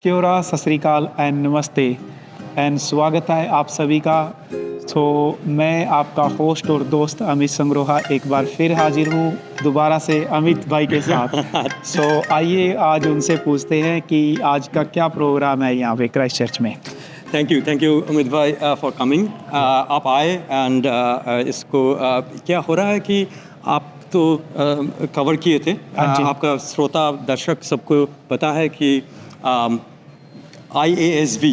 Quora सत श्री अकाल and नमस्ते एंड स्वागत है आप सभी का। मैं आपका होस्ट और दोस्त अमित संग्रोहा एक बार फिर हाजिर हूँ दोबारा से अमित भाई के साथ। आइए आज उनसे पूछते हैं कि आज का क्या प्रोग्राम है यहाँ पे क्राइस्ट चर्च में। थैंक यू अमित भाई फॉर कमिंग। आप आए एंड इसको क्या हो रहा है कि आप तो कवर किए थे। आपका श्रोता दर्शक सबको पता है कि IASV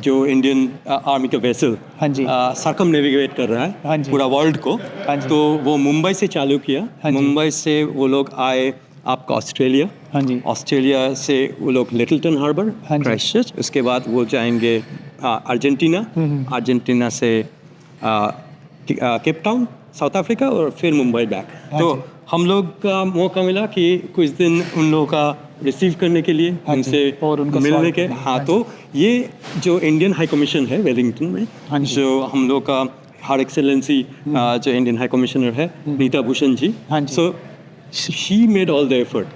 जो इंडियन आर्मी का वेसल सरकम नेविगेट कर रहा है पूरा वर्ल्ड को, तो वो मुंबई से चालू किया। मुंबई से वो लोग आए आपका ऑस्ट्रेलिया से वो लोग लिटिलटन हार्बर, क्राइस्टचर्च, उसके बाद वो जाएंगे अर्जेंटीना से केप टाउन साउथ अफ्रीका और फिर मुंबई बैक। तो हम लोग का मौका मिला कि कुछ दिन उन लोगों का रिसीव करने के लिए, उनसे और उनको मिलने के। तो ये जो इंडियन हाई कमीशन है वेलिंगटन में, जो हम लोग का हर एक्सेलेंसी जो इंडियन हाई कमिश्नर है नीता भूषण जी, सो she made all the effort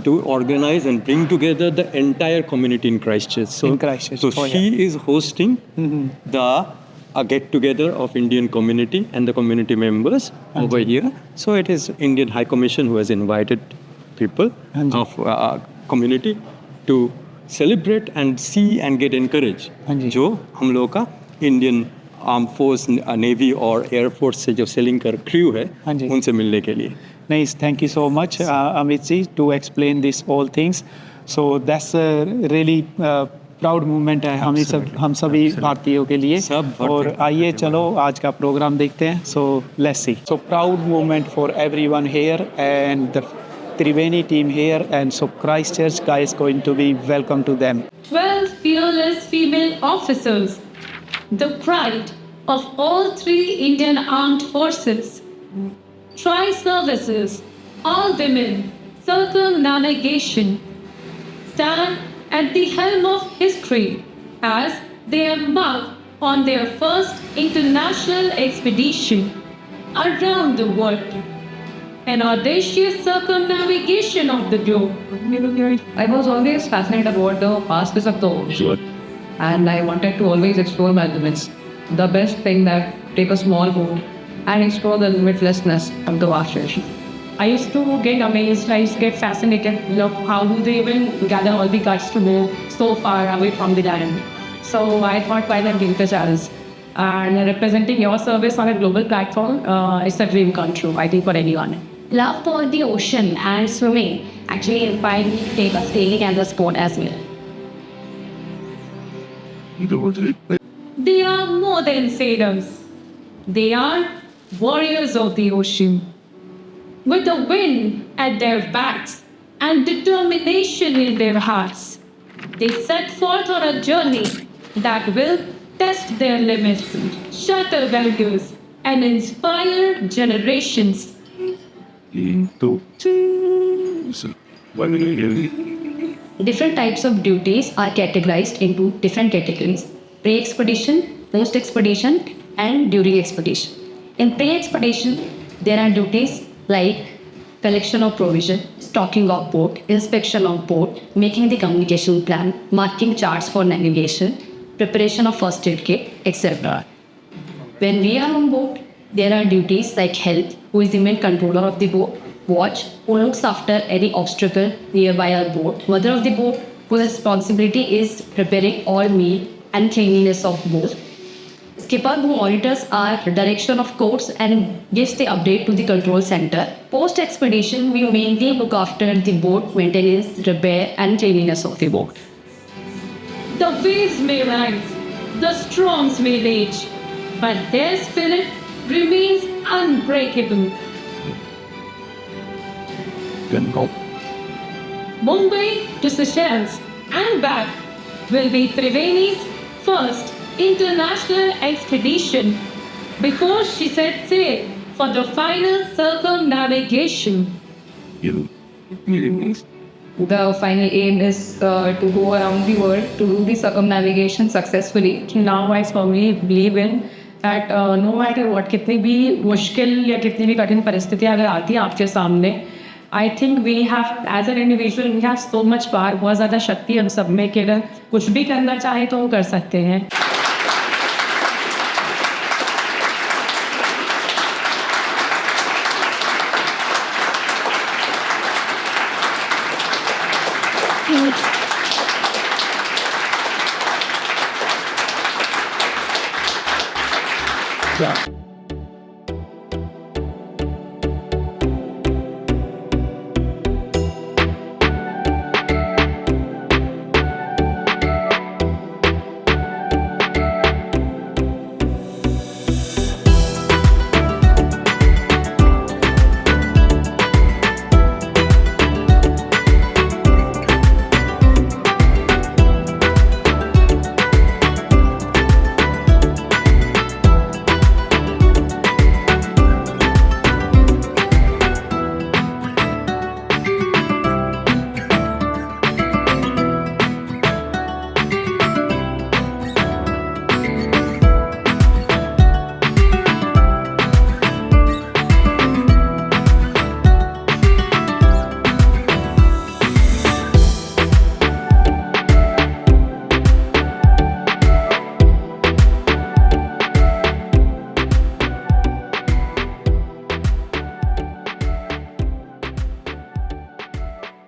to organize and bring together the entire community in Christchurch. So she is hosting a get together of Indian community and the community members over here. So it is Indian High Commission who has invited people of community to celebrate and see and get encouraged. जो हम लोग का Indian arm force, navy और air force से जो selling कर crew है उनसे मिलने के लिए। Nice, thank you so much, Amit ji, to explain this all things. So that's a really proud movement है हम सभी भारतीयों के लिए। और आइए चलो आज का प्रोग्राम देखते हैं। So let's see. So proud movement for everyone here and the Triveni team here, and so Christchurch guys going to be welcome to them. 12 fearless female officers, the pride of all three Indian armed forces, tri-services, all women, circumnavigation, stand at the helm of history as they embark on their first international expedition around the world. An audacious circumnavigation of the globe. I was always fascinated about the vastness of the ocean, and I wanted to always explore my limits. The best thing that take a small boat and explore the limitlessness of the vast ocean. I used to get amazed, I used to get fascinated. Look, how do they even gather all the guts to go so far away from the land? So I thought, why not give it a chance? And representing your service on a global platform, it's a dream come true, I think, for anyone. Love for the ocean and swimming actually inspired me to take up sailing as a sport as well. They are more than sailors. They are warriors of the ocean. With the wind at their backs and determination in their hearts, they set forth on a journey that will test their limits, shatter barriers, and inspire generations. Different types of duties are categorized into different categories: pre-expedition, post-expedition, and during expedition. In pre-expedition, there are duties like collection of provision, stocking of boat, inspection of boat, making the communication plan, marking charts for navigation, preparation of first aid kit, etc. When we are on board, there are duties like health, who is the main controller of the boat, watch, who looks after any obstacle nearby our boat, mother of the boat, whose responsibility is preparing all meal and cleanliness of boat, skipper, who monitors our direction of course and gives the update to the control center. Post-expedition, we mainly look after the boat maintenance, repair, and cleanliness of the boat. The waves may rise, the storms may rage, but their spirit remains unbreakable. Mumbai to Seychelles and back will be Triveni's first international expedition before she set sail for the final circumnavigation. The final aim is to go around the world to do the circumnavigation successfully. Now I firmly believe in that no matter what, कितनी भी मुश्किल या कितनी भी कठिन परिस्थितियाँ अगर आती हैं आपके सामने, I think we have, as an individual, we have so much power, बहुत ज़्यादा शक्ति हम सब में कि अगर कुछ भी करना चाहे तो वो कर सकते हैं.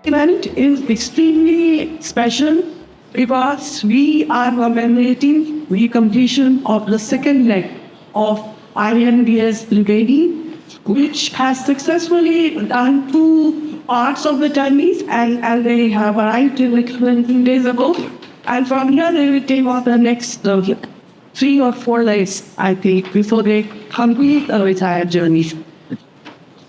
Event is extremely special because we are commemorating the completion of the second leg of INDS Brigade, which has successfully done 2 parts of the journeys and they have arrived in like 20 days ago. And from here they will take on the next 3 or 4 days, I think, before they complete the entire journey.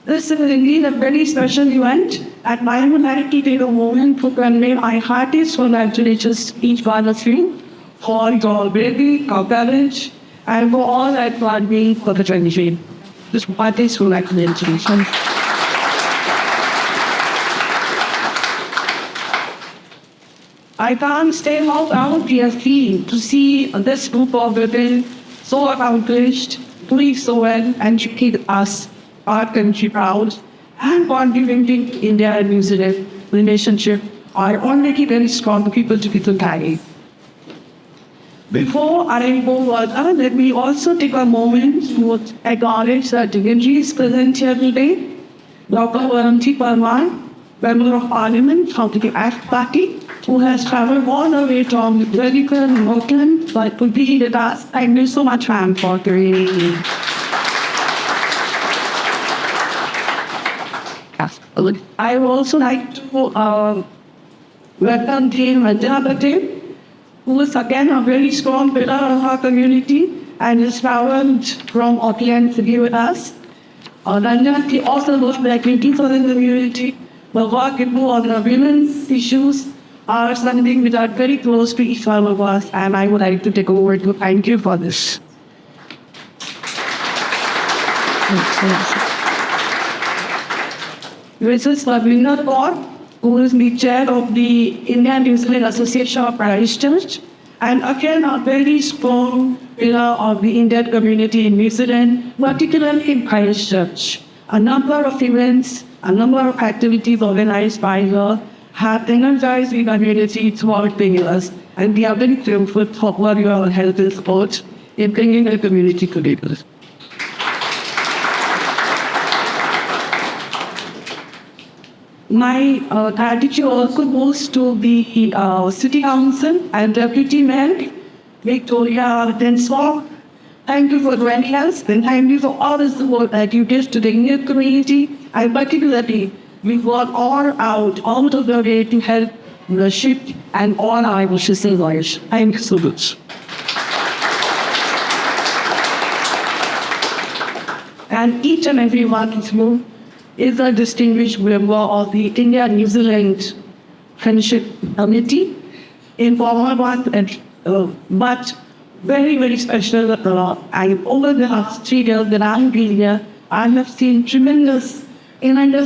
This is indeed a very special event, and I would like to take a moment to convey my heartiest congratulations to each one of you for your bravery, your courage, and for all that you are doing for the journey. This heartiest congratulations. I can't stay how proud we are feeling to see this group of women so accomplished, doing so well, and keep us, our country, proud, and contributing to India and New Zealand relationship are already very strong people to people carry. Before I go further, let me also take a moment to acknowledge the dignitaries present here today. Dr. Varanti Parmar, Member of Parliament from the ACT Party, who has traveled all the way from America and Auckland, but to be with us. Thank you so much, ma'am, for joining me. I would also like to welcome Dame Manjana Patel, who is again a very strong pillar of our community and is traveled from Auckland to be with us. Ranjan also knows the activity for the community. The work you do on the women's issues are something which are very close to each one of us, and I would like to take over to thank you for this. Mrs. Lavina Kaur, who is the chair of the Indian New Zealand Association of Christchurch, and again a very strong pillar of the Indian community in New Zealand, particularly in Christchurch. A number of events, a number of activities organized by her have energized the community throughout the years, and we are very grateful for your help and support in bringing the community together. My gratitude also goes to the City Council and Deputy Mayor, Victoria Densmore. Thank you for joining us, and thank you for all the support that you give to the Indian community, and particularly we work all of the way to help the ship and all our wishes in life. Thank you so much. And each and every one of you is a distinguished member of the India-New Zealand Friendship Committee, informal one, but very, very special. Over the last 3 years that I've been here, I have seen tremendous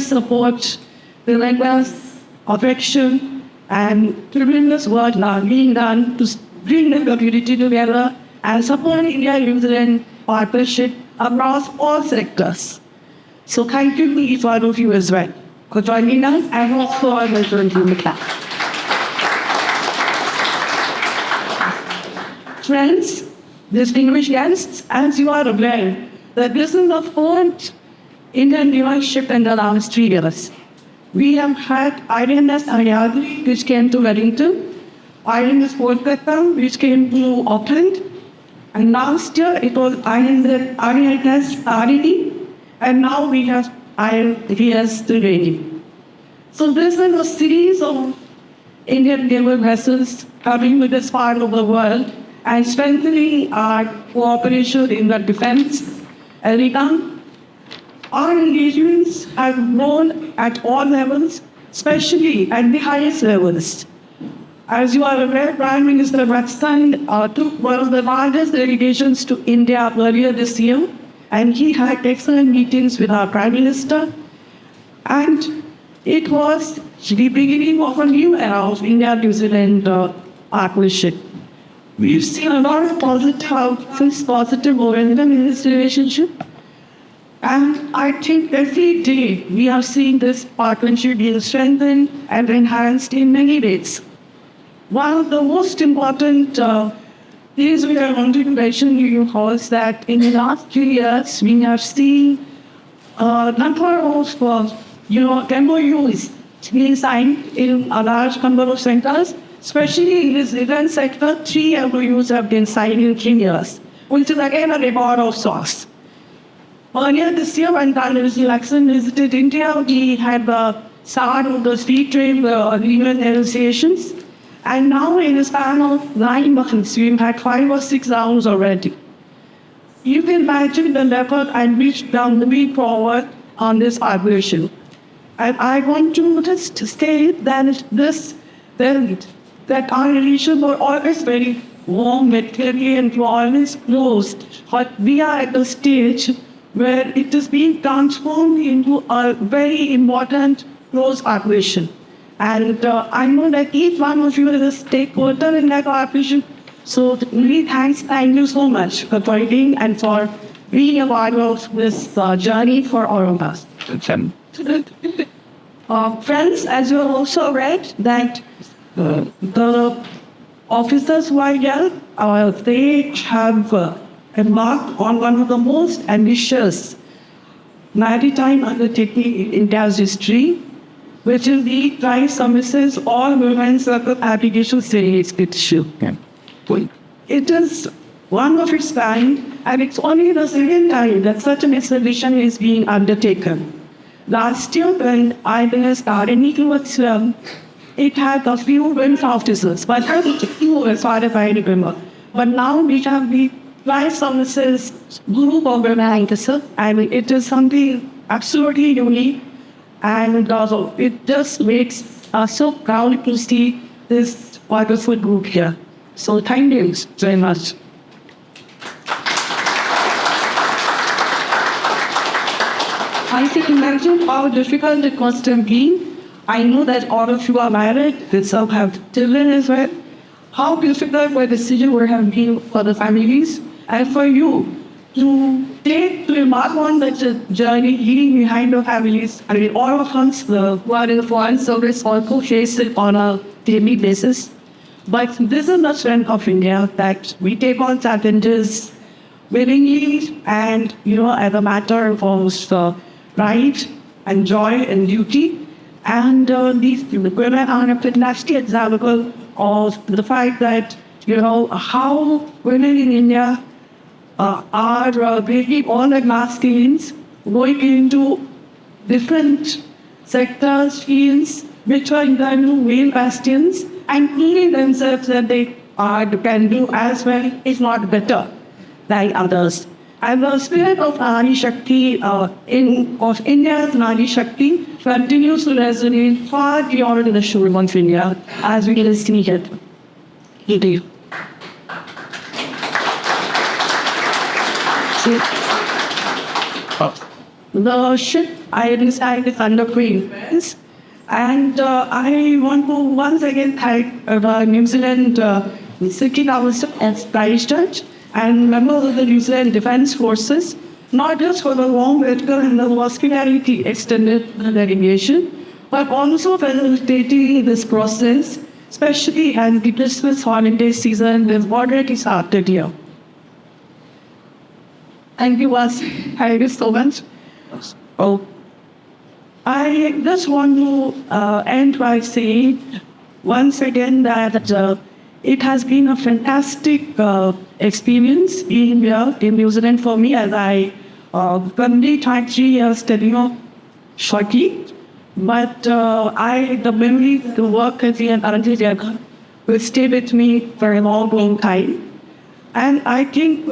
support, tremendous affection, and tremendous work now being done to bring the community together and support India-New Zealand partnership across all sectors. So thank you to each one of you as well. for joining us and also our veterans in the class. Friends, distinguished guests, as you are aware, that this is the fourth Indian leadership in the last 3 years. We have had INS Ayadi, which came to Wellington, INS Kolkata, which came to Auckland, and last year it was INS Tarini, and now we have INS Triveni. So this is a series of Indian naval vessels coming to this part of the world and strengthening our cooperation in the defense arena. Our engagements have grown at all levels, especially at the highest levels. As you are aware, Prime Minister Pakistan took one of the largest delegations to India earlier this year, and he had excellent meetings with our Prime Minister. And it was the beginning of a new era of India-New Zealand partnership. We've seen a lot of positive momentum in this relationship. And I think every day we are seeing this partnership being strengthened and enhanced in many ways. One of the most important things we are wanting to mention here was that in the last 3 years we have seen a number of MOUs being signed in a large number of sectors, especially in this defense sector. 3 MOUs have been signed in 3 years, which is again a record of sorts. Earlier this year, when Prime Minister Jackson visited India, we had the start of the free trade agreement negotiations. And now, in a span of 9 months, we've had 5 or 6 rounds already. You can imagine the level and which down the way forward on this partnership. And I want to just state that that our relations were always very warm, friendly, and always closed. But we are at a stage where it is being transformed into a very important close cooperation. And I know that each one of you is a stakeholder in that cooperation. So really thank you so much for joining and for being a part of this journey for all of us. Friends, as you have also read, that the officers who are here, they have embarked on one of the most ambitious maritime undertaking in India's history, which is the Tri-Services All-Women Circumnavigation Sailing Expedition. It is one of its kind, and it's only the second time that such an expedition is being undertaken. Last year, when INS Tarini was it had a few women officers, but not a few as far as I remember. But now we have the Tri-Services group of women officers, and it is something absolutely unique. And it just makes us so proud to see this wonderful group here. So thank you very much. I can imagine how difficult it must have been. I know that all of you are married, that some have children as well. How difficult the decision would have been for the families and for you to embark on such a journey, leaving behind your families. I mean, all of us who are in the foreign service also face it on a daily basis. But this is the strength of India, that we take on challenges willingly and, as a matter of pride and joy and duty. And these women are a fantastic example of the fact that, how women in India are breaking all the glass ceilings, going into different sectors, fields, which are internal male bastions, and proving themselves that they can do as well, if not better, than others. And the spirit of Nari Shakti, of India's Nari Shakti, continues to resonate far beyond the shore of India, as we can see here. Indeed. The ship INS is under Queen's, and I want to once again thank the New Zealand City Council as Christchurch and members of the New Zealand Defence Forces, not just for the warm welcome and the hospitality extended to the delegation, but also facilitating this process, especially as the Christmas holiday season is already started here. Thank you, us. Thank you so much. Oh, I just want to end by saying once again that it has been a fantastic experience being here in New Zealand for me, as I currently tried 3 years studying shortly. But the memory, the work at the end will stay with me for a long, long time. And I think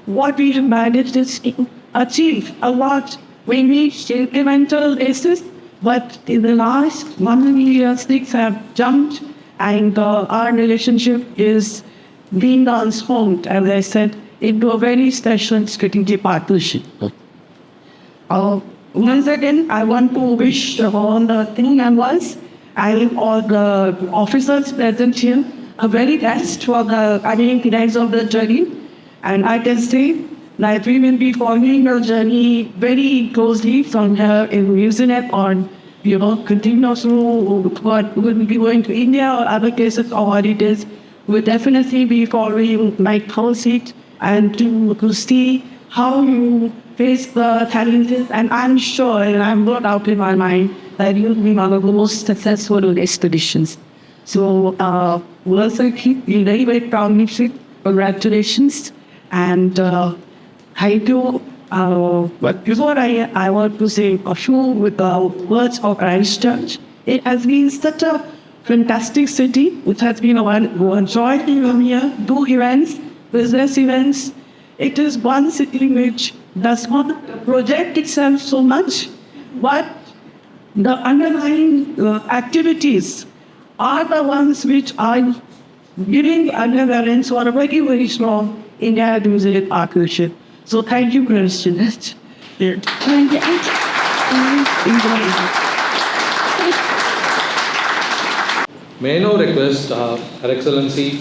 what we have managed is to achieve a lot when we incremental basis, but in the last 1 year, things have jumped, and our relationship is being transformed, as I said, into a very special strategic partnership. Once again, I want to wish all the team members and all the officers present here a very best for the days of the journey. And I can say that we will be following the journey very closely from here in New Zealand on, continue through what will be going to India or other places or holidays. We'll definitely be following my policy and to see how you face the challenges. And I'm sure, and I'm not out in my mind, that you'll be one of the most successful expeditions. So, once again, we're very, very proud of you. Congratulations. And thank you. But before I want to say a few with the words of Christchurch, it has been such a fantastic city, which has been a joy to come here, do events, business events. It is one city which does not project itself so much, but the underlying activities are the ones which are giving undercurrents for a very, very strong India-New Zealand partnership. So thank you, Christian. Thank you. May I now request Her Excellency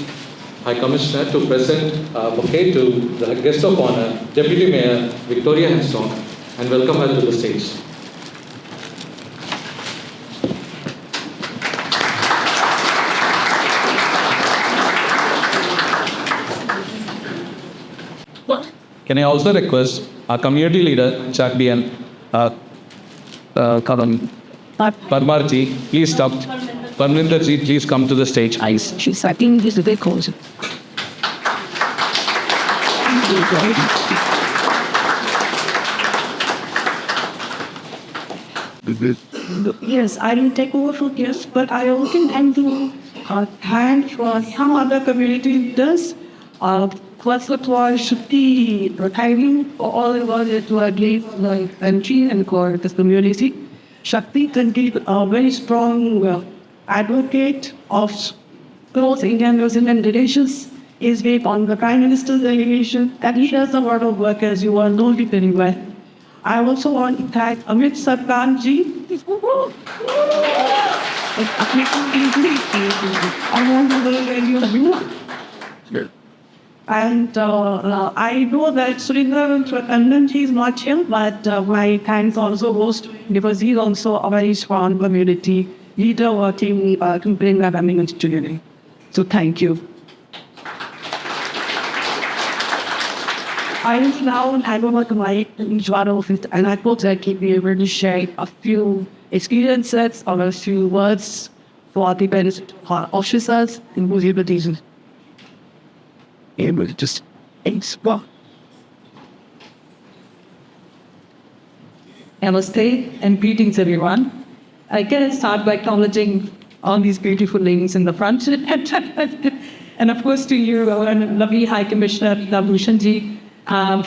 High Commissioner to present a bouquet to the guest of honor, Deputy Mayor Victoria Henstock, and welcome her to the stage. Can I also request our community leader, Champion Parmarji, please stop. Parminderji, please come to the stage. She's acting this is a cause. Yes, I will take over from this, but I also intend to thank for some other community leaders. First of all, Shakti retiring for all the work that you are doing for the country and for the community. Shakti continued a very strong advocate of close Indian-New Zealand relations, is based on the Prime Minister's delegation, and he does a lot of work, as you all know very well. I also want to thank Amit Sarkarji. And I know that Surinder Kandanji is not here, but my thanks also goes to him because he's also a very strong community leader working to bring that amendment together. So thank you. I will now hand over to my Joanna, and I hope that he'll be able to share a few experiences or a few words for the benefit of our officers in whose invitation. And we'll just explore. Namaste and greetings, everyone. I can start by acknowledging all these beautiful ladies in the front. And of course to you, our lovely High Commissioner Bhushan ji,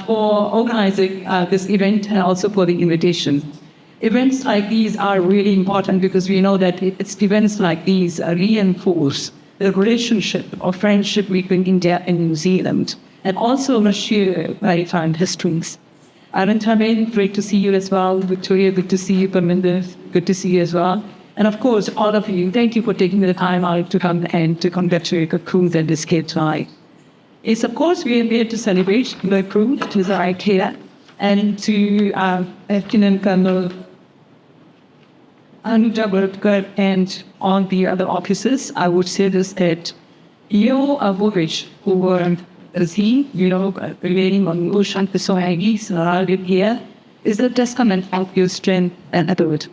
for organizing this event and also for the invitation. Events like these are really important because we know that it's events like these reinforce the relationship or friendship between India and New Zealand, and also share maritime histories. Aranthaben, great to see you as well. Victoria, good to see you. Parminder, good to see you as well. And of course, all of you, thank you for taking the time out to come and to congratulate the crew that this kid tonight. It's of course we are here to celebrate the crew, to the IKEA, and to Lieutenant Colonel Anu Jabalkar and on the other officers, I would say this that Leo Avovich, who were as he, remaining on Ocean Pisoagis, here, is a testament of your strength and ability.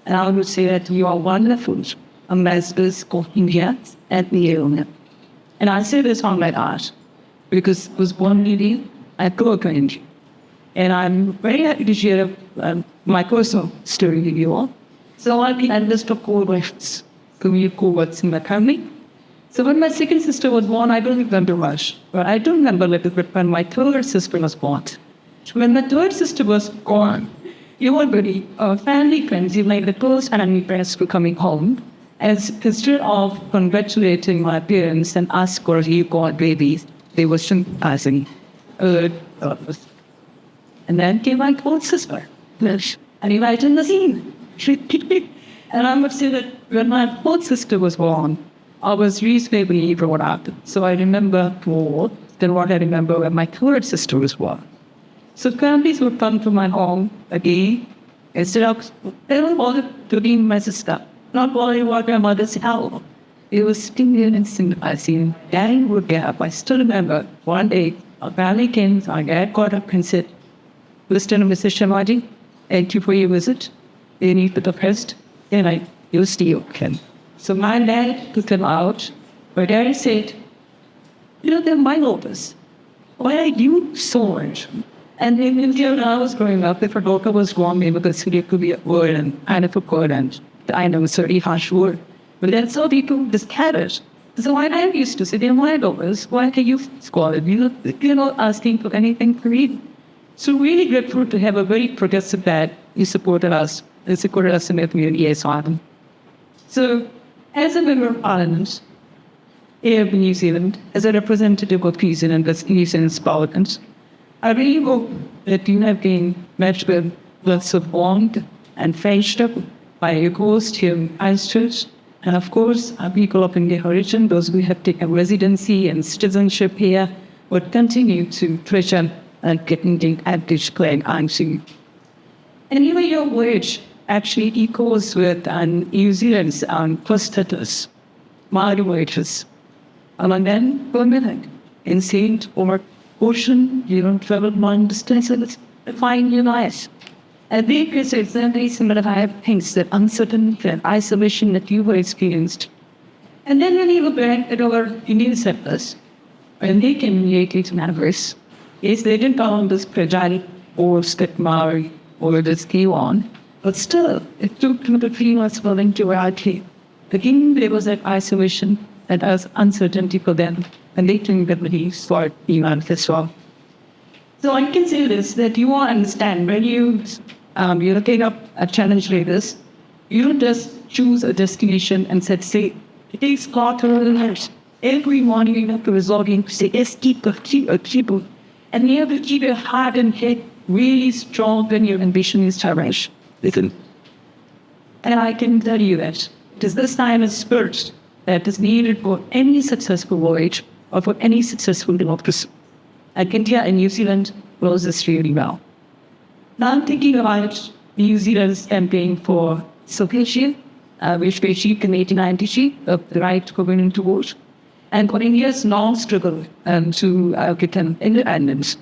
And I would say that you are wonderful ambassadors of India and the area. And I say this on my art because I was born in India, I grew up in India. And I'm very happy to share my personal story with you all. So I'll be a list of co-workers, community co-workers in my family. So when my second sister was born, I don't remember much. But I do remember a little bit when my third sister was born. When my third sister was born, everybody, family friends, even like the close family friends were coming home. As instead of congratulating my parents and ask for you got babies, they were sympathizing. And then came my own sister. And imagine the scene. And I must say that when my fourth sister was born, I was reasonably brought up. So I remember more than what I remember when my third sister was born. So families would come to my home again, instead of, they don't bother to be my sister, not bothering what my mother's hell. It was stimulating and sympathizing. Daddy would get up. I still remember one day, a family came, my dad got up and said, "Listen, Mr. Shamaji, thank you for your visit. You need to the first, and you'll stay okay." So my dad took them out. My daddy said, they're my lovers. Why are you so much? And in India, when I was growing up, if a daughter was born, maybe considered it could be a word and kind of a word, and I know it's a very harsh word. But then some people discard it. So I used to say, they're my lovers. Why can you squall it? You're not asking for anything for me. So really grateful to have a very progressive dad who supported us. They supported us in the community as well. So as a member of Parliament here in New Zealand, as a representative of New Zealand, as New Zealand's Parliament, I really hope that you have been met with lots of warmth and friendship by your host here in Christchurch, and of course, our people of Indian origin, those who have taken residency and citizenship here, would continue to treasure and getting the advantage claim onto. And even your wage actually equals with New Zealand's first status, Maori wages. And then, per minute, in Saint or Ocean, you don't travel long distances to find your life. And they can say very similar things, that uncertainty and isolation that you were experienced. And then when you look back at our Indian settlers, when they communicate matters, yes, they didn't call this fragile or Maori or this K1, but still, it took 2 to 3 months for them to arrive. Again, there was that isolation and as uncertainty for them, and they think that the for Iman as well. So I can say this, that you all understand when you're looking up a challenge like this, you don't just choose a destination and say, it takes quarters. Every morning you have to resolve to say, yes, keep. And you have to keep your heart and head really strong when your ambition is challenged. Listen. And I can tell you that it is this time of spirit that is needed for any successful voyage or for any successful democracy. And India and New Zealand knows this really well. Now I'm thinking about New Zealand's campaign for sufficient, which they achieved in 1893, of the right to women to vote, and for India's long struggle to get an independence,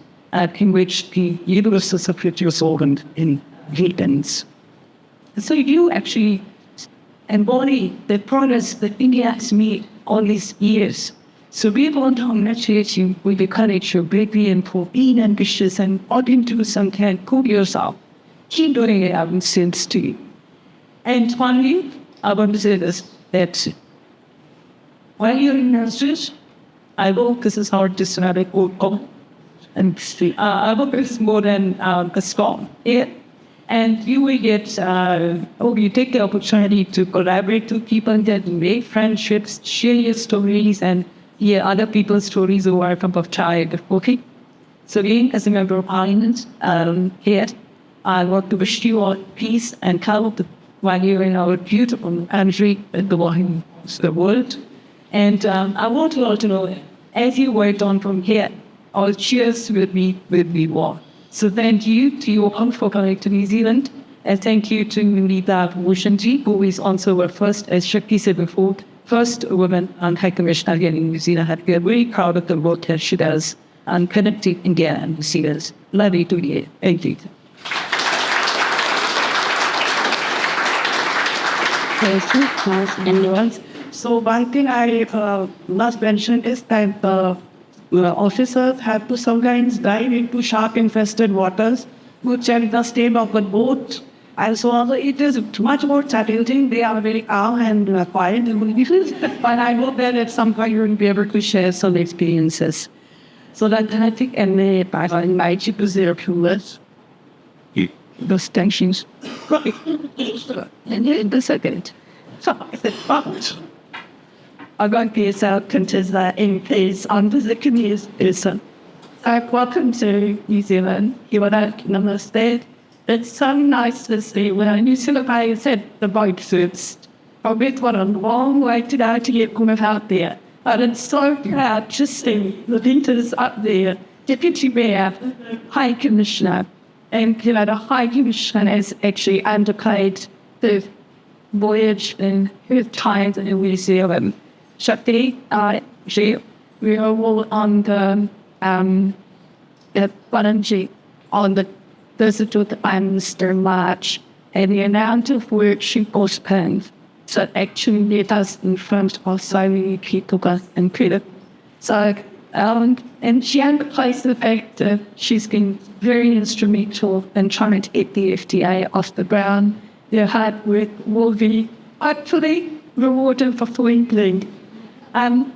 in which the universal suffrage was ordained in Britain. So you actually embody the progress that India has made all these years. So we want to congratulate you with the courage, your bravery, and for being ambitious and wanting to do something and prove yourself. Keep doing it, I would say this to you. And finally, I want to say this, that while you're in nurseries, I hope this is how systematic outcome. And I hope it's more than a storm. Yeah. And you will get, you take the opportunity to collaborate with people that make friendships, share your stories, and hear other people's stories who are from of child. Okay? So again, as a member of Parliament here, I want to wish you all peace and health while you're in our beautiful country and belonging to the world. And I want you all to know, as you went on from here, our cheers will be warm. So thank you to you all for coming to New Zealand. And thank you to Nita Bhushanji, who is also our first, as Shakti said before, first woman High Commissioner here in New Zealand. We are very proud of the work that she does on connecting India and New Zealand. Lovely to hear. Thank you. So one thing I must mention is that the officers have to sometimes dive into shark-infested waters to check the state of the boat. And so although it is much more challenging, they are very calm and quiet. But I hope that at some point you will be able to share some experiences. So that I think, and I invite you to their tours. Those tensions. And in the second. So I said, I'm going to be out contest in place on the community person. Welcome to New Zealand. You are namaste. It's so nice to see when I New Zealand I said the boat suits. I bet what a long way to go to get women out there. And it's so proud to see the leaders up there, Deputy Mayor, High Commissioner, and the High Commissioner has actually underpaid the voyage in her time in New Zealand. Shakti, we are all on the volunteer on the visit to the Prime Minister in March, and the amount of work she postponed that actually made us in front of so many people and credit. So, and she underplays the fact that she's been very instrumental in trying to get the FDA off the ground. Their hard work will be actually rewarded for fully.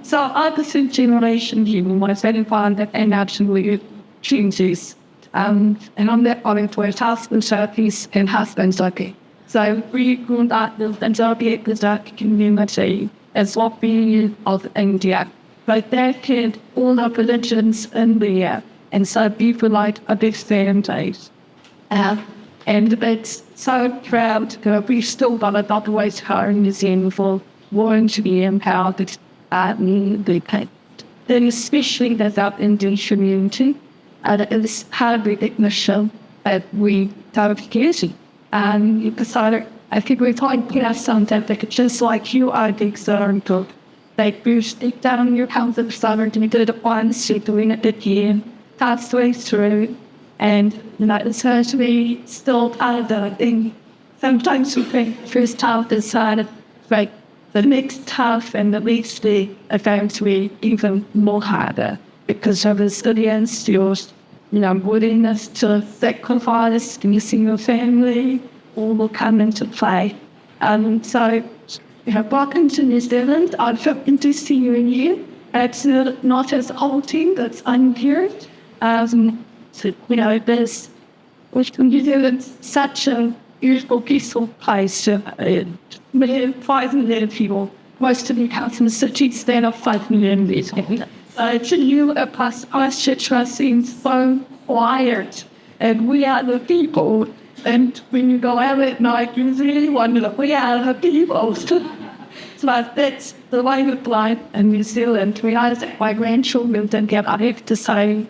So I the generation here was very fond that and actually changes. And on that point where husbands are peace and husbands are okay. So we grew up and so be the community as what we of India. But that kid all the religions in there. And so people like a big families. And it's so proud that we still got a lot of ways hard in New Zealand for wanting to be empowered. And especially that our Indian community, and it's hard recognition that we don't get. And you decided, I think we're talking about something that just like you are the example. Like you stick down your house of summer to do it once, you're doing it again, that's the way through. And it's hard to be still part of the thing. Sometimes we think first half decided, like, the next half and the next day are going to be even more harder because of the resilience, your willingness to sacrifice, missing your family, all will come into play. So, welcome to New Zealand. I'd love to see you in here. It's not as old team that's unpaired. So, there's, which New Zealand's such a beautiful, peaceful place. 5 million people, most of the capital cities, there are 5 million people. To you, Christchurch seems so quiet, and we are the people. And when you go out at night, you really wonder if we are the people. So that's the way with life in New Zealand. Realize that my grandchildren don't get I have to say,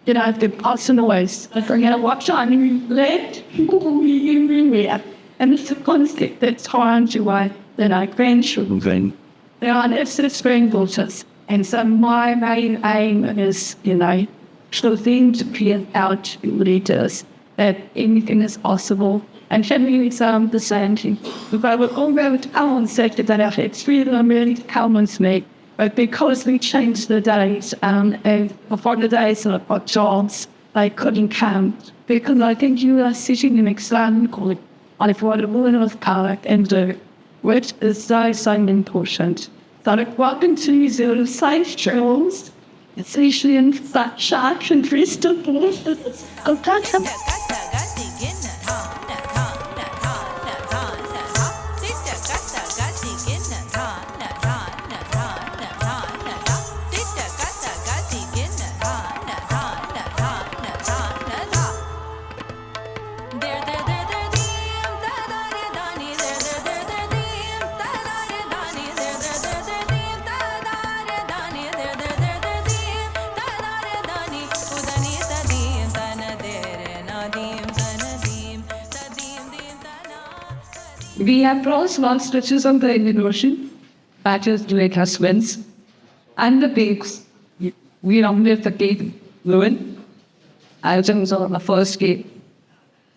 the personal ways. I forget what time you let people be everywhere. And it's a concept that's hard to why that our grandchildren, they are necessary granddaughters. And so my main aim is, for them to be out leaders, that anything is possible. And having the same thing. If I would all go to Alan said that I had 3 really comments made, but because we changed the days, and before the days of our jobs, they couldn't count. Because I think you are sitting in example of what a woman of power can do, which is so important. So welcome to New Zealand safe travels, especially in that shark and crystal waters. We have crossed vast stretches of the Indian Ocean, patches like us winds, and the peaks. We rounded the Cape Lewin, Alton on the first Cape.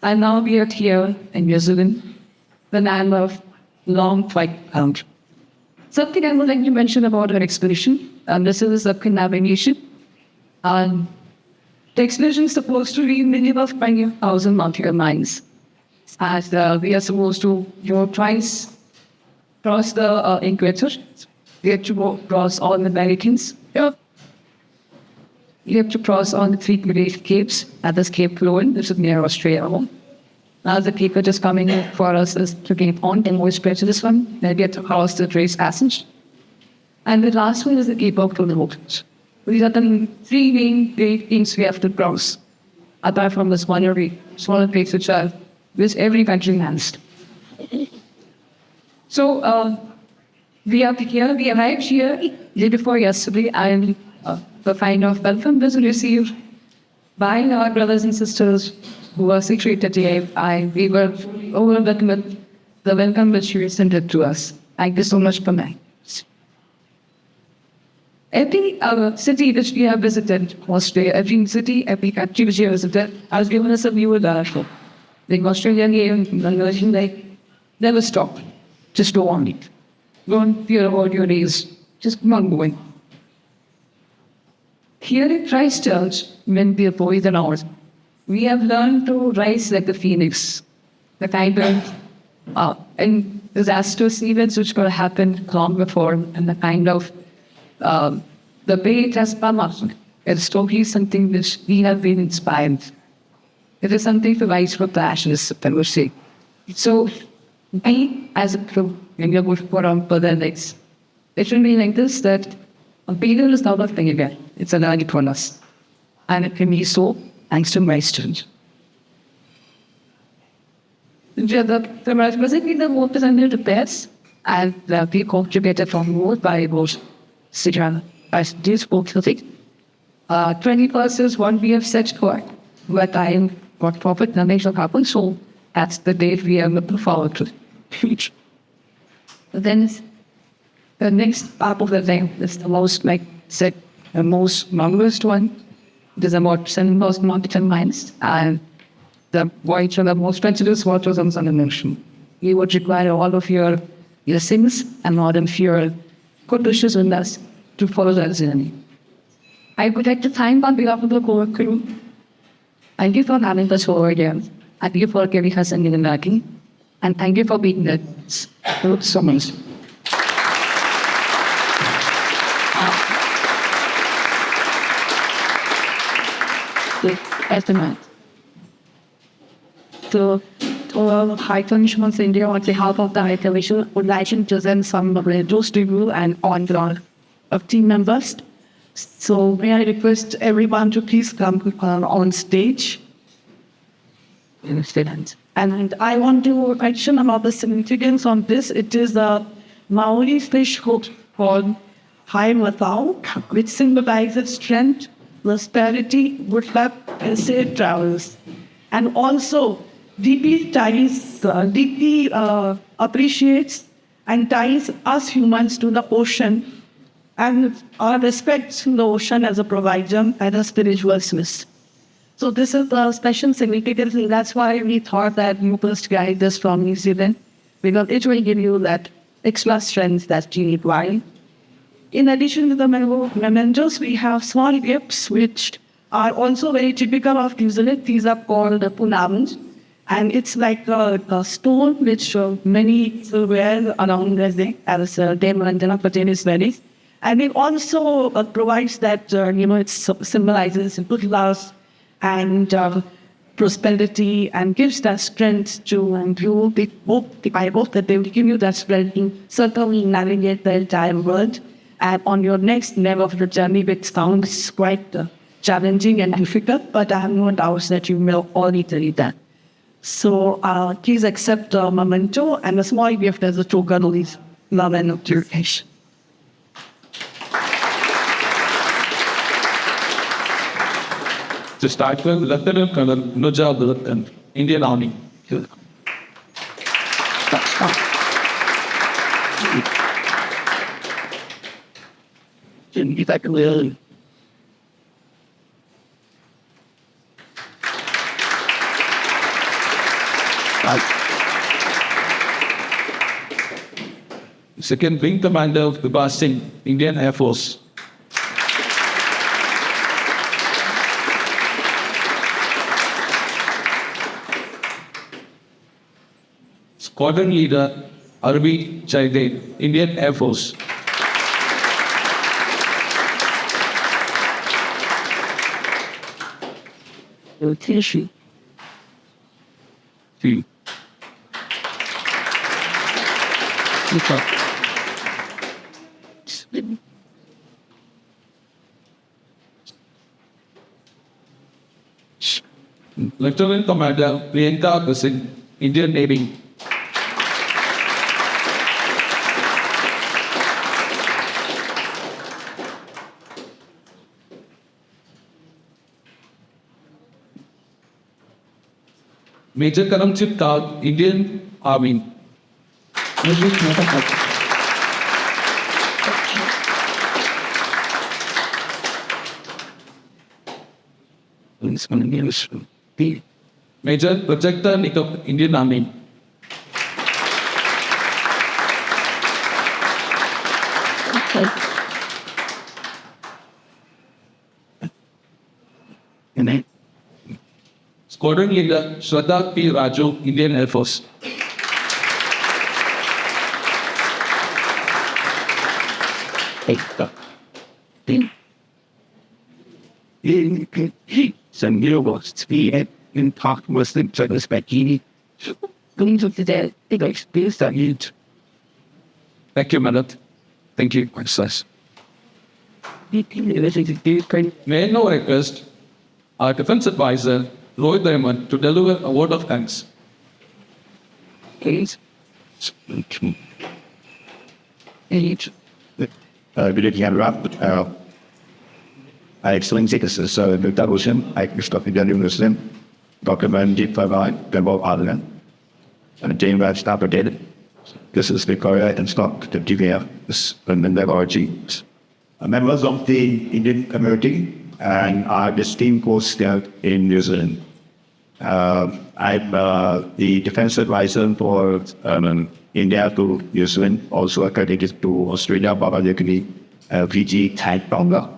And now we are here in New Zealand, the land of long white pound. Something I would like to mention about our expedition, and this is the navigation. The expedition is supposed to be minimum of 20,000 nautical miles. As we are supposed to, twice cross the equator. We have to go cross all the Americans. We have to cross all the three great capes at this Cape Lewin, which is near Australia. Now the people just coming in for us is to Cape Horn and more spread to this one. Then we have to cross the Drake Passage. And the last one is the Cape of Good Hope. These are the three main great things we have to cross. Apart from the smaller place which every country has. So we are here, we arrived here day before yesterday, and the kind of welcome was received by our brothers and sisters who are situated here. We were overwhelmed with the welcome which you extended to us. Thank you so much for that. Every city which we have visited, Australia, every city, every country which we have visited, has given us a view of that. The Australian game, like, never stop. Just go on it. Don't fear about your days. Just keep on going. Here in Christchurch, when we are boys and ours, we have learned to rise like the phoenix. The kind of and disastrous events which could have happened long before, and the kind of the way it has come up. It's totally something which we have been inspired. It is something to rise for passions, I would say. So, we as a group, when we are going for our further legs, it should be like this, that a failure is not a thing again. It's a learning for us. And it can be so thanks to my students. Presently, the work is under repairs, and we contributed from both by both Sijan as this book to it. 20 persons, one we have set for what time, what profit, nothing shall happen. So that's the date we are looking forward to. Then the next part of the thing is the most, like said, the most longest one. It is about 7,000 nautical miles, and the voyage of the most treacherous waters on the ocean. You would require all of your blessings and all of your good wishes with us to follow that journey. I would like to thank on behalf of the core crew. Thank you for having us over here. Thank you for giving us an Iraqi. And thank you for being there. Thank you so much. Estimate. So, High Commission of India, on behalf of the High Commission, would like to present some reviews to you and on behalf of team members. So, may I request everyone to please come on stage. And I want to mention about the significance of this. It is a Maori fish hook called Hai Matau, which symbolizes strength, prosperity, good luck, and safe travels. And also, deeply appreciates and ties us humans to the ocean and our respect to the ocean as a provider and a spiritual source. So this is the special significance, and that's why we thought that you must guide this from New Zealand, because it will give you that extra strength that you require. In addition to the mementos, we have small gifts which are also very typical of New Zealand. These are called the punamans, and it's like a stone which many wear around their neck as Demarandana Patel is wearing. And it also provides that, it symbolizes good luck and prosperity, and gives that strength to, and you I hope that they will give you that strength to certainly navigate the entire world. And on your next leg of the journey, which sounds quite challenging and difficult, but I have no doubts that you will all need to read that. So please accept a memento and a small gift as a token of love and appreciation. To start with, Lieutenant Colonel Nuja Bharat, Indian Army. Stop. Get back in. Second Wing Commander of the Basing Indian Air Force. Squadron Leader Arvi Chaide, Indian Air Force. Rotation. T. Lieutenant Commander Priyanka Singh, Indian Navy. Major Karamchit Tal, Indian Army. Major Projector Nikam, Indian Army. Squadron Leader Shraddha P. Raju, Indian Air Force. Some years we had in talk with the Charles Bakini. Going to the big experience that you. Thank you, Madam. Thank you, Princess. May I now request our Defense Advisor, Rohit Diamond, to deliver a word of thanks. Please. Good evening, everyone. Excellency, this is Dr. Hussain, Christopher Daniel Muslim, Dr. Manjit Pavai, Member of Parliament, and James Raj Stafford. This is Victoria and Stock, the DVF, and the orgs. Members of the Indian community and our esteemed post there in New Zealand. I'm the defense advisor for India to New Zealand, also accredited to Australia, Papua New Guinea, Fiji, and Tonga.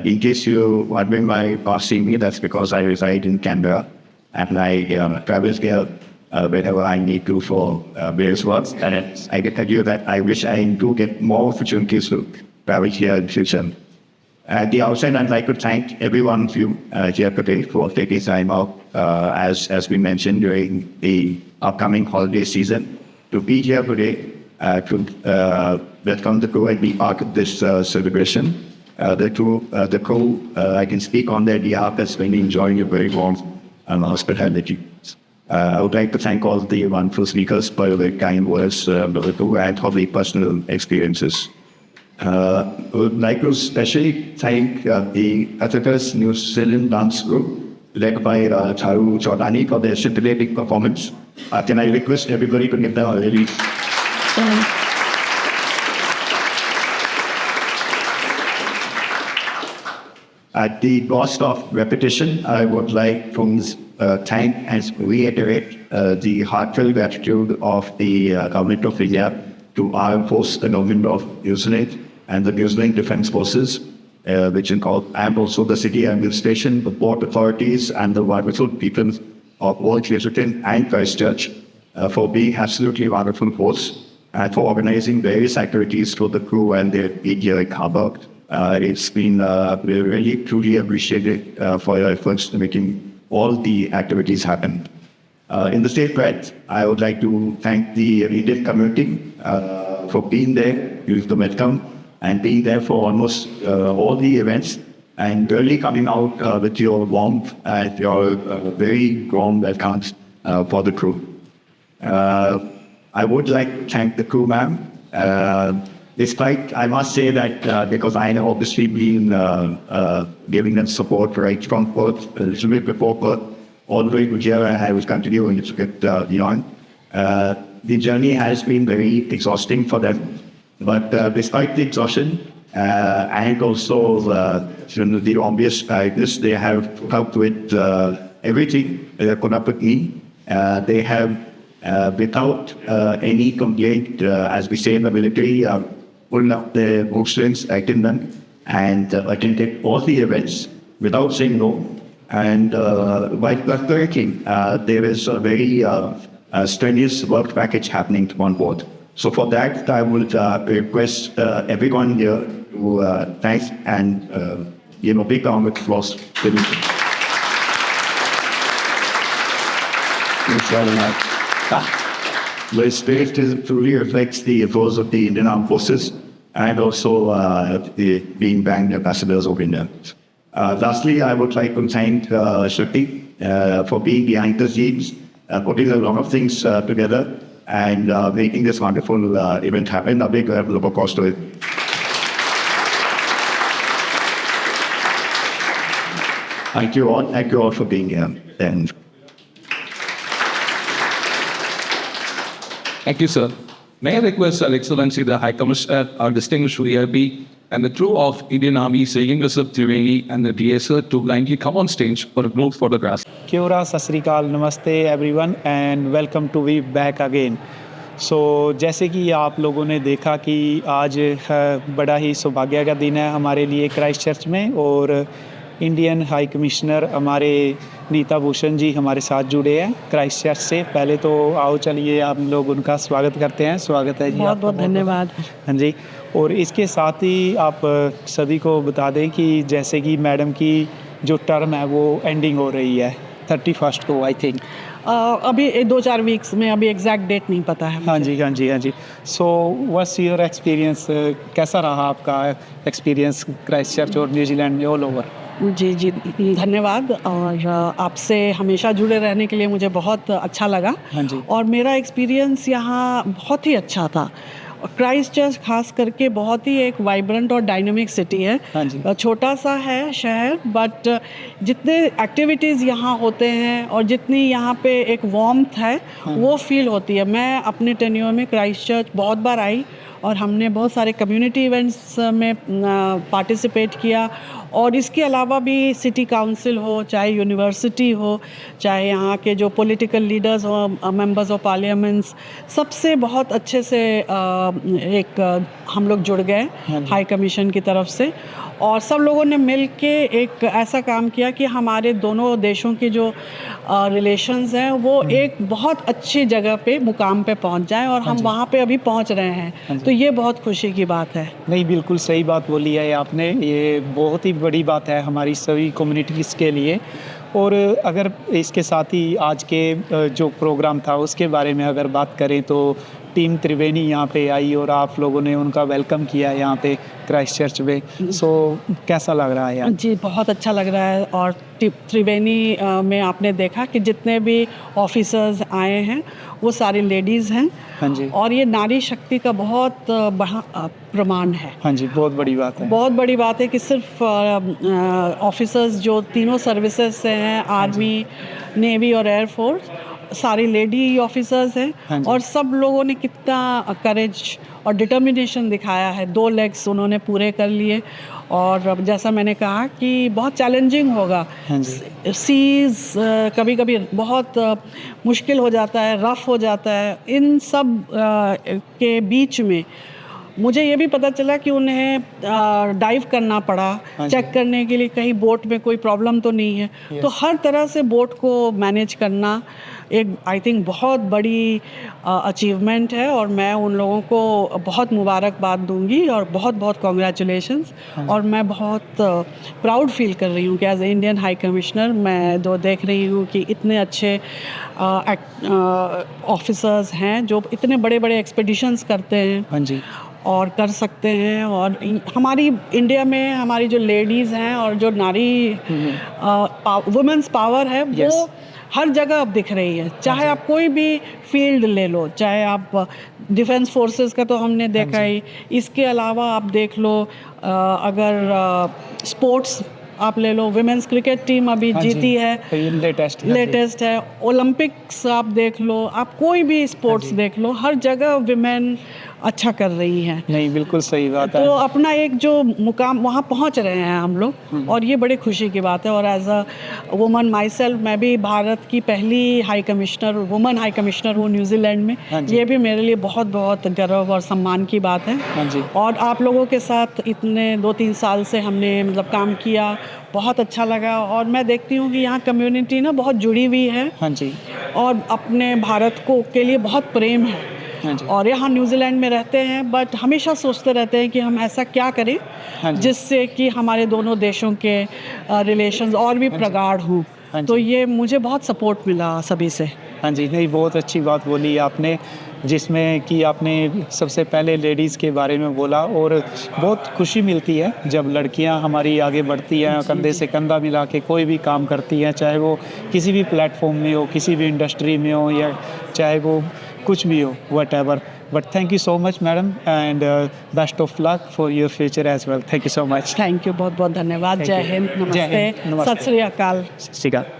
In case you're wondering why you're seeing me, that's because I reside in Canberra and I travel here whenever I need to for various works. And I can tell you that I wish I do get more opportunities to travel here in the future. At the outset, I'd like to thank every one of you here today for taking time out, as we mentioned, during the upcoming holiday season, to be here today to welcome the crew and be part of this celebration. The crew, I can speak on their behalf, has been enjoying a very warm hospitality. I would like to thank all the wonderful speakers for their kind words and for the personal experiences. I would like to especially thank the Athikas New Zealand dance group, led by Charu Chaudhani, for their scintillating performance. Can I request everybody to give them a really... At the cost of repetition, I would like to thank and reiterate the heartfelt gratitude of the Government of India to Armed Forces, the Government of New Zealand, and the New Zealand Defence Forces, which include, and also the city administration, the port authorities, and the wonderful people of both Chesterton and Christchurch for being absolutely wonderful hosts and for organizing various activities for the crew and their media in Harbour. It's been we really truly appreciated for your efforts to making all the activities happen. In the same breath, I would like to thank the Indian community for being there, during the welcome, and being there for almost all the events, and really coming out with your warmth and your very warm welcomes for the crew. I would like to thank the crew, ma'am. Despite, I must say that because I know obviously been giving them support right from birth, a little bit before birth, all the way to here, I was continuing to get beyond. the journey has been very exhausting for them. But despite the exhaustion and also the obvious guidance, they have put up with everything. They have put up with me. They have, without any complaint, as we say in the military, pulled up their bootstrings, acted them, and attended all the events without saying no. And while working, there is a very strenuous work package happening on board. So for that, I would request everyone here to thank and big round of applause. The spirit truly reflects the efforts of the Indian Armed Forces and also the being brand ambassadors of India. Lastly, I would like to thank Shruti for being behind the scenes, putting a lot of things together and making this wonderful event happen. A big round of applause to it. Thank you all. Thank you all for being here. And Thank you, sir. May I request Her Excellency the High Commissioner, our distinguished VIP, and the crew of Indian Army, Saying Yusuf Triveni and the DSR to blindly come on stage for a group photograph. Kia ora, sat sri akal, namaste everyone and welcome to We Back Again. So जैसे कि आप लोगों ने देखा कि आज बड़ा ही सौभाग्य का दिन है हमारे लिए क्राइस्ट चर्च में और इंडियन हाई कमिश्नर हमारे नीता भूषण जी हमारे साथ जुड़े हैं क्राइस्ट चर्च से। पहले तो आओ चलिए आप लोग उनका स्वागत करते हैं। स्वागत है जी, बहुत बहुत धन्यवाद। हाँ जी। और इसके साथ ही आप सभी को बता दें कि जैसे कि मैडम की जो टर्म है वो एंडिंग हो रही है 31 को आई थिंक। अभी 2-4 वीक्स में, अभी एग्जैक्ट डेट नहीं पता है। हाँ जी हाँ जी हाँ जी। सो व्हाट्स योर एक्सपीरियंस, कैसा रहा आपका एक्सपीरियंस क्राइस्ट चर्च और न्यूजीलैंड में ऑल ओवर? जी जी धन्यवाद। और आपसे हमेशा जुड़े रहने के लिए मुझे बहुत अच्छा लगा। हाँ जी। और मेरा एक्सपीरियंस यहाँ बहुत ही अच्छा था। क्राइस्ट चर्च खास करके बहुत ही एक वाइब्रेंट और डायनामिक सिटी है। हाँ जी। छोटा सा है शहर, बट जितने एक्टिविटीज़ यहाँ होते हैं और जितनी यहाँ पे एक वार्मथ है, हाँ। वो फील होती है। मैं अपने टेन्योर में क्राइस्ट चर्च बहुत बार आई और हमने बहुत सारे कम्युनिटी इवेंट्स में पार्टिसिपेट किया। और इसके अलावा भी सिटी काउंसिल हो, चाहे यूनिवर्सिटी हो, चाहे यहाँ के जो पॉलिटिकल लीडर्स हो, मेंबर्स ऑफ पार्लियामेंट्स, सबसे बहुत अच्छे से एक हम लोग जुड़ गए हाई कमीशन की तरफ से। और सब लोगों ने मिल के एक ऐसा काम किया कि हमारे दोनों देशों के जो रिलेशंस हैं वो एक बहुत अच्छी जगह पे मुकाम पे पहुंच जाए और हम वहाँ पे अभी पहुंच रहे हैं। तो ये बहुत खुशी की बात है। नहीं, बिल्कुल सही बात बोली है आपने। ये बहुत ही बड़ी बात है हमारी सभी कम्युनिटीज़ के लिए। और अगर इसके साथ ही आज के जो प्रोग्राम था उसके बारे में अगर बात करें तो टीम त्रिवेणी यहाँ पे आई और आप लोगों ने उनका वेलकम किया यहाँ पे क्राइस्ट चर्च में। सो कैसा लग रहा है यार? जी बहुत अच्छा लग रहा है। और त्रिवेणी में आपने देखा कि जितने भी ऑफिसर्स आए हैं वो सारी लेडीज़ हैं। हाँ जी। और ये नारी शक्ति का बहुत बड़ा प्रमाण है। हाँ जी, बहुत बड़ी बात है। बहुत बड़ी बात है कि सिर्फ ऑफिसर्स जो तीनों सर्विसेज से हैं, आर्मी, नेवी और एयरफोर्स, सारी लेडी ऑफिसर्स हैं। हाँ जी। और सब लोगों ने कितना करेज और डिटर्मिनेशन दिखाया है। 2 लेग्स उन्होंने पूरे कर लिए। और जैसा मैंने कहा कि बहुत चैलेंजिंग होगा। हाँ जी। सीज़ कभी कभी बहुत मुश्किल हो जाता है, रफ़ हो जाता है। इन सब के बीच में मुझे ये भी पता चला कि उन्हें डाइव करना पड़ा चेक करने के लिए कहीं बोट में कोई प्रॉब्लम तो नहीं है। तो हर तरह से बोट को मैनेज करना एक आई थिंक बहुत बड़ी अचीवमेंट है। और मैं उन लोगों को बहुत मुबारकबाद दूंगी और बहुत बहुत कॉन्ग्रेचुलेशंस। और मैं बहुत प्राउड फील कर रही हूँ कि as a Indian high commissioner मैं देख रही हूँ कि इतने अच्छे ऑफिसर्स हैं जो इतने बड़े बड़े एक्सपेडिशंस करते हैं। हाँ जी। और कर सकते हैं। और हमारी इंडिया में हमारी जो लेडीज़ हैं और जो नारी वुमेन्स पावर है वो हर जगह अब दिख रही है। चाहे आप कोई भी फील्ड ले लो, चाहे आप डिफेंस फोर्सेस का तो हमने देखा ही, इसके अलावा आप देख लो अगर स्पोर्ट्स आप ले लो, विमेंस क्रिकेट टीम अभी हाँ जी, जीती है, लेटेस्ट लेटेस्ट है। ओलंपिक्स आप देख लो, आप कोई भी स्पोर्ट्स देख लो, हर जगह विमेन अच्छा कर रही हैं। नहीं, बिल्कुल सही बात है। तो अपना एक जो मुकाम वहाँ पहुँच रहे हैं हम लोग, और ये बड़ी खुशी की बात है। और as a woman myself, मैं भी भारत की पहली high commissioner, woman high commissioner हूँ न्यूजीलैंड में। हाँ जी। ये भी मेरे लिए बहुत बहुत गर्व और सम्मान की बात है। हाँ जी। और आप लोगों के साथ इतने 2-3 साल से हमने मतलब काम किया, बहुत अच्छा लगा। और मैं देखती हूँ कि यहाँ कम्युनिटी ना बहुत जुड़ी हुई है, हाँ जी, और अपने भारत को के लिए बहुत प्रेम है। हाँ जी, और यहाँ न्यूजीलैंड में रहते हैं, बट हमेशा सोचते रहते हैं कि हम ऐसा क्या करें हाँ जी। जिससे कि हमारे दोनों देशों के रिलेशंस और भी प्रगाढ़ हों। हाँ तो जी। ये मुझे बहुत सपोर्ट मिला सभी से। हाँ जी, नहीं, बहुत अच्छी बात बोली आपने, जिसमें कि आपने सबसे पहले लेडीज़ के बारे में बोला। और बहुत खुशी मिलती है जब लड़कियां हमारी आगे बढ़ती हैं, कंधे से कंधा मिला के कोई भी काम करती हैं, चाहे वो किसी भी प्लेटफॉर्म में हो, किसी भी इंडस्ट्री में हो, या चाहे वो कुछ भी हो, whatever. But thank you so much madam, and best of luck for your future as well. Thank you so much. Thank you, बहुत बहुत धन्यवाद। Thank जय you। हिंद, जय हिंद, नमस्ते, नमस्ते। सत श्री अकाल। सत श्री अकाल।